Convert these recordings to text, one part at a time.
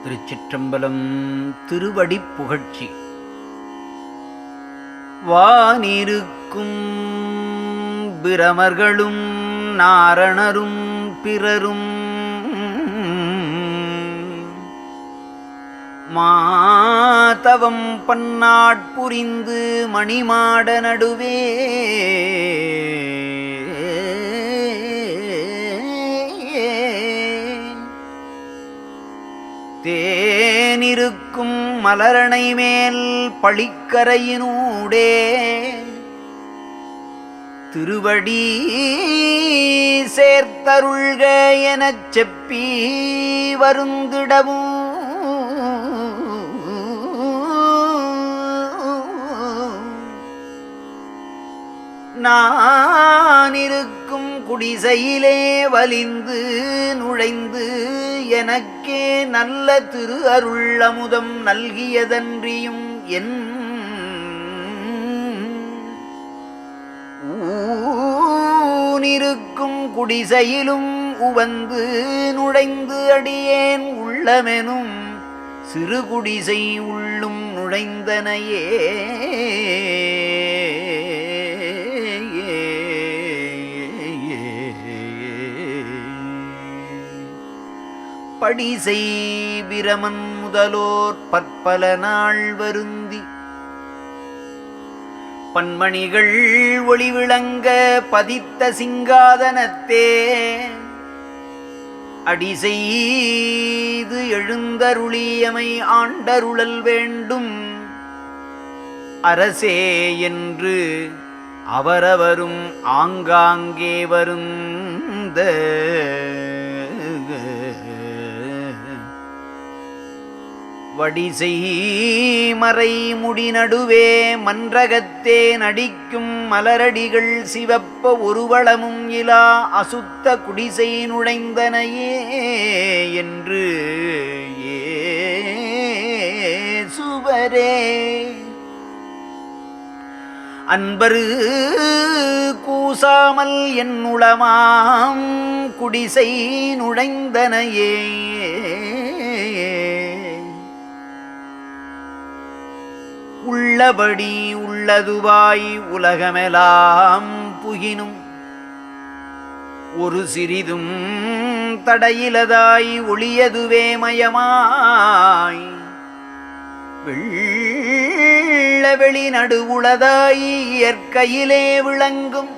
திருச்சிற்றம்பலம். திருவடிப் புகழ்ச்சி. வானிருக்கும் பிரமர்களும் நாரணரும் பிறரும் மாதவம் பன்னாட்புரிந்து மணிமாட நடுவே தேனிருக்கும் மலரணை மேல் பழிக்கரையினூடே திருவடி சேர்த்தருள்க எனச் செப்பி வருந்திடவும் நானிருக்கும் குடிசையிலே வலிந்து நுழைந்து எனக்கே நல்ல திரு அருள் அமுதம் நல்கியதன்றியும் என் ஊனிருக்கும் குடிசையிலும் உவந்து நுழைந்து அடியேன் உள்ளமெனும் சிறு குடிசை உள்ளும் நுழைந்தனையே. படிசை பிரமன் முதலோர் பற்பல நாள் வருந்தி பன்மணிகள் ஒளிவிளங்க பதித்த சிங்காதனத்தே அடிசெய்து எழுந்தருளியமை ஆண்டருளல் வேண்டும் அரசே என்று அவரவரும் ஆங்காங்கே வருந்த வடிசை மறை முடி நடுவே மன்றகத்தே நடிக்கும் மலரடிகள் சிவப்ப ஒருவளமும் இலா அசுத்த குடிசை நுழைந்தனையே என்று ஏசுவரே. அன்பரு கூசாமல் என் உளமாம் குடிசை நுழைந்தனையே. உள்ளபடி உள்ளதுவாய் உலகமெலாம் புகினும் ஒரு சிறிதும் தடையிலதாய் ஒளியதுவே மயமாய் வெள்ள வெளி நடுவுளதாய் இயற்கையிலே விளங்கும்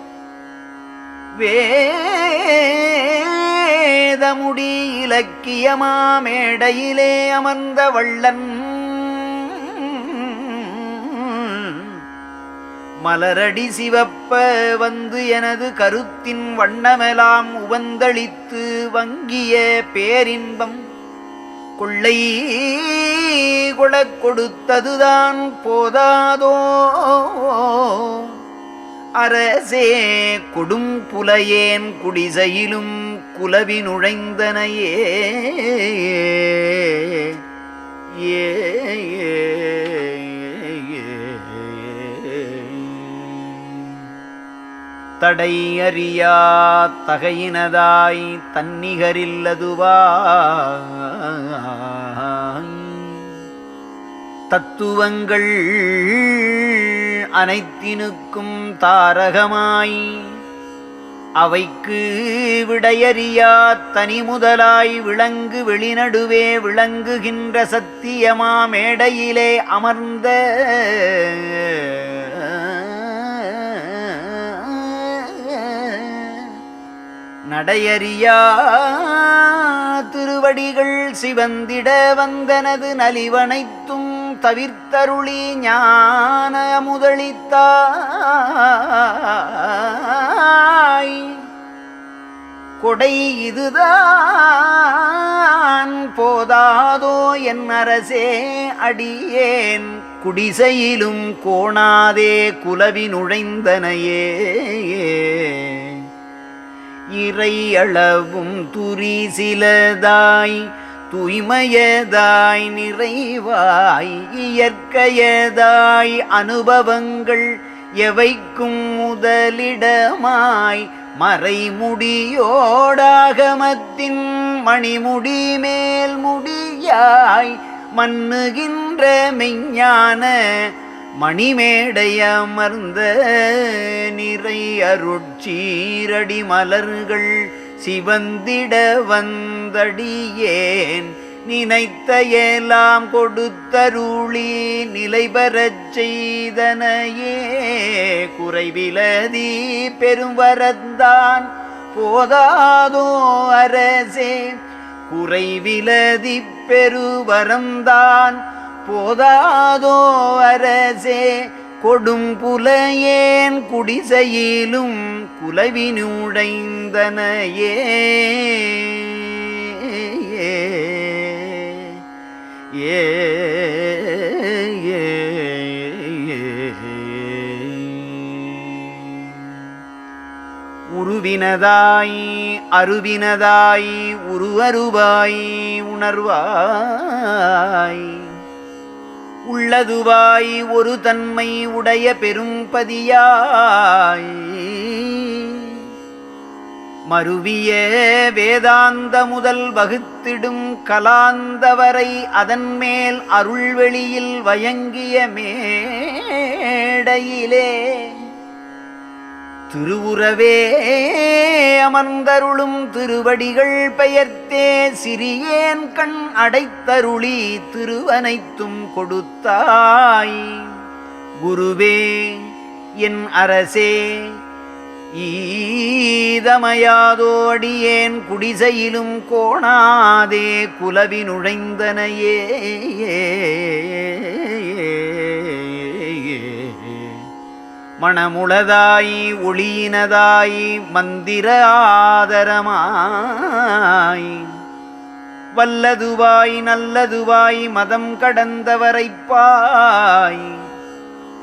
வேதமுடி இலக்கியமா மேடையிலே அமர்ந்த வள்ளன் மலரடி சிவப்ப வந்து எனது கருத்தின் வண்ணமெலாம் உவந்தளித்து வங்கிய பேரின்பம் கொள்ளை கொளக் கொடுத்ததுதான் போதாதோ அரசே. கொடும் புலையேன் குடிசையிலும் குலவி நுழைந்தனையே. ஏ தடை அறியா தகையினதாய் தன்னிகரில்லதுவாய் தத்துவங்கள் அனைத்தினுக்கும் தாரகமாய் அவைக்கு விடையறியா தனி முதலாய் விளங்கு வெளிநடுவே விளங்குகின்ற சத்தியமா மேடையிலே அமர்ந்த நடையறியா திருவடிகள் சிவந்திட வந்தனது நலிவனைத்தும் தவிர்த்தருளி ஞான முதலித்தாய் கொடை இதுதான் போதாதோ என் அரசே. அடியேன் குடிசையிலும் கோணாதே குலவி நுழைந்தனையே. இறை அளவும் துரி சிலதாய் தூய்மையதாய் நிறைவாய் இயற்கையதாய் அனுபவங்கள் எவைக்கும் முதலிடமாய் மறைமுடியோடாகமத்தின் மணிமுடி மேல் முடியாய் மன்னுகின்ற மெய்ஞான மணிமேடை அமர்ந்த நிறை அருட்சீரடி மலர்கள் சிவந்திட வந்தடியேன் நினைத்த எல்லாம் கொடுத்தருளி நிலை பெறச் செய்தனையே. குறைவிலதி பெருவரந்தான் போதாதோ அரசே, குறைவிலதி பெருவரந்தான் போதாதோ அரசே, கொடும் புலையேன் குடிசையிலும் குலவினுடைந்தனையே. உருவினதாய் அருவினதாய் உருவருவாய் உணர்வாய் உள்ளதுவாய் ஒரு தன்மை உடைய பெரும்பதியாய் மருவிய வேதாந்த முதல் வகுத்திடும் கலாந்தவரை அதன் மேல் அருள்வெளியில் வயங்கிய மேடையிலே திருவுறவே அமர்ந்தருளும் திருவடிகள் பெயர்த்தே சிறியேன் கண் அடைத்தருளி திருவனைத்தும் கொடுத்தாய். குருவே என் அரசே, ஈதமையாதோடியேன் குடிசையிலும் கோணாதே குலவி நுழைந்தனையே. மணமுளதாய் ஒளியினதாய் மந்திர ஆதரமாய் வல்லதுவாய் நல்லதுவாய் மதம் கடந்தவரைப்பாய்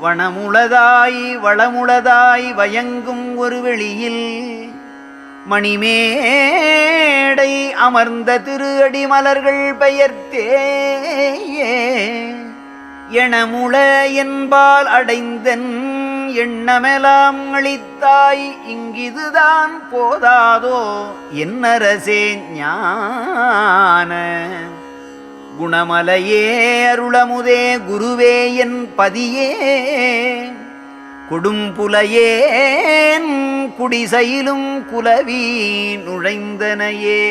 வனமுளதாய் வளமுளதாய் வயங்கும் ஒரு வெளியில் மணிமேடை அமர்ந்த திரு அடிமலர்கள் பெயர்த்தே எணமுள என்பால் அடைந்தன் எண்ணமெலாம் அளித்தாய். இங்கிதுதான் போதாதோ என்னரசே ஞான குணமலையே அருளமுதே குருவே என் பதியே கொடும்புலையேன் குடிசையிலும் குலவி நுழைந்தனையே.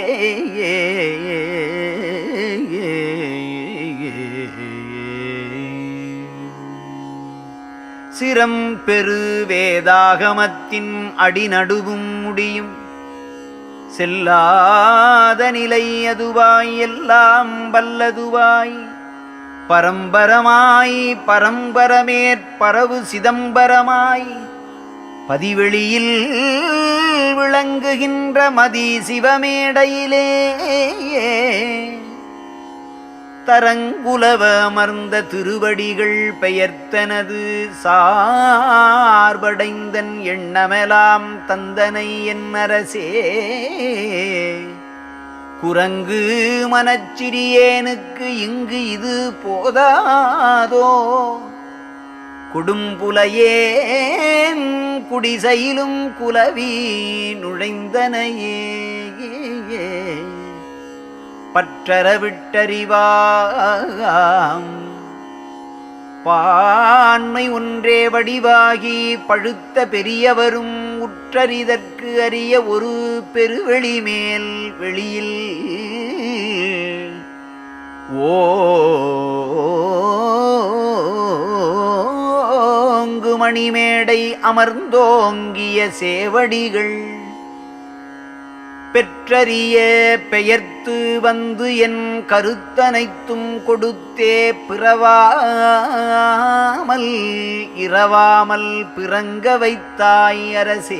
சிரம் பெரு வேதாகமத்தின் அடிநடுவும் முடியும் செல்லாத நிலை அதுவாய் எல்லாம் வல்லதுவாய் பரம்பரமாய் பரம்பரமேற்பரவு சிதம்பரமாய் பதிவெளியில் விளங்குகின்ற மதி சிவமேடையிலே தரங்குலவ அமர்ந்த திருவடிகள் பெயர்த்தனது சார்படைந்தன் எண்ணமெலாம் தந்தனை என் அரசே. குரங்கு மனச்சிறியேனுக்கு இங்கு இது போதாதோ கொடும்புலையேன் குடிசையிலும் குலவி நுழைந்தனையே. பற்றற விட்டறிவாம் பான்மை ஒன்றே வடிவாகி பழுத்த பெரியவரும் உற்றறிதற்கு அறிய ஒரு பெருவெளி மேல் வெளியில் ஓங்கு மணிமேடை அமர்ந்தோங்கிய சேவடிகள் பெற்றறிய பெயர்த்து வந்து என் கருத்தனைத்தும் கொடுத்தே பிறவாமல் இரவாமல் பிறங்க வைத்தாய் அரசே.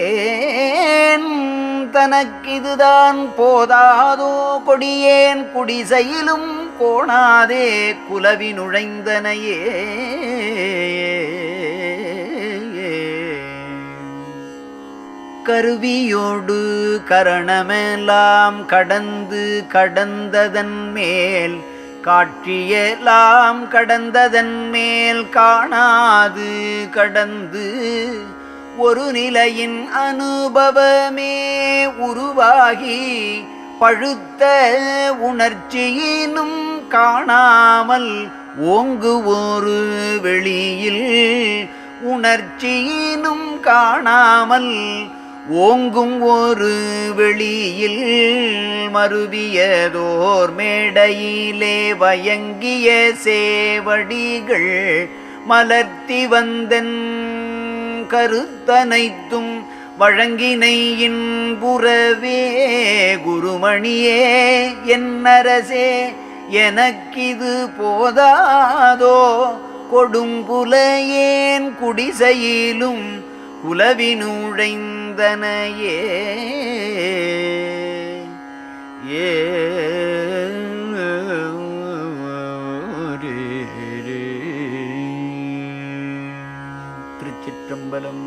கொற்றமுளேன் தனக்கிதுதான் போதாதோ கொடியேன் குடிசையிலும் கோணாதே குலவி நுழைந்தனையே. கருவியோடு கரணமெல்லாம் கடந்து கடந்ததன் மேல் காட்சியெல்லாம் கடந்ததன் மேல் காணாது கடந்து ஒரு நிலையின் அனுபவமே உருவாகி பழுத்த உணர்ச்சியினும் காணாமல் ஓங்கு ஒரு வெளியில் உணர்ச்சியினும் காணாமல் ஓங்கும் ஒரு வெளியில் மருவியதோர் மேடையிலே வயங்கிய சேவடிகள் மலர்த்தி வந்தன் கருத்தனைத்தும் வழங்கினையின் புறவே குருமணியே என்னரசே எனக்கிது போதாதோ கொடும்புலையேன் குடிசையிலும் குலவினுழைந்தனையே ஏ திருச்சிற்றம்பலம்.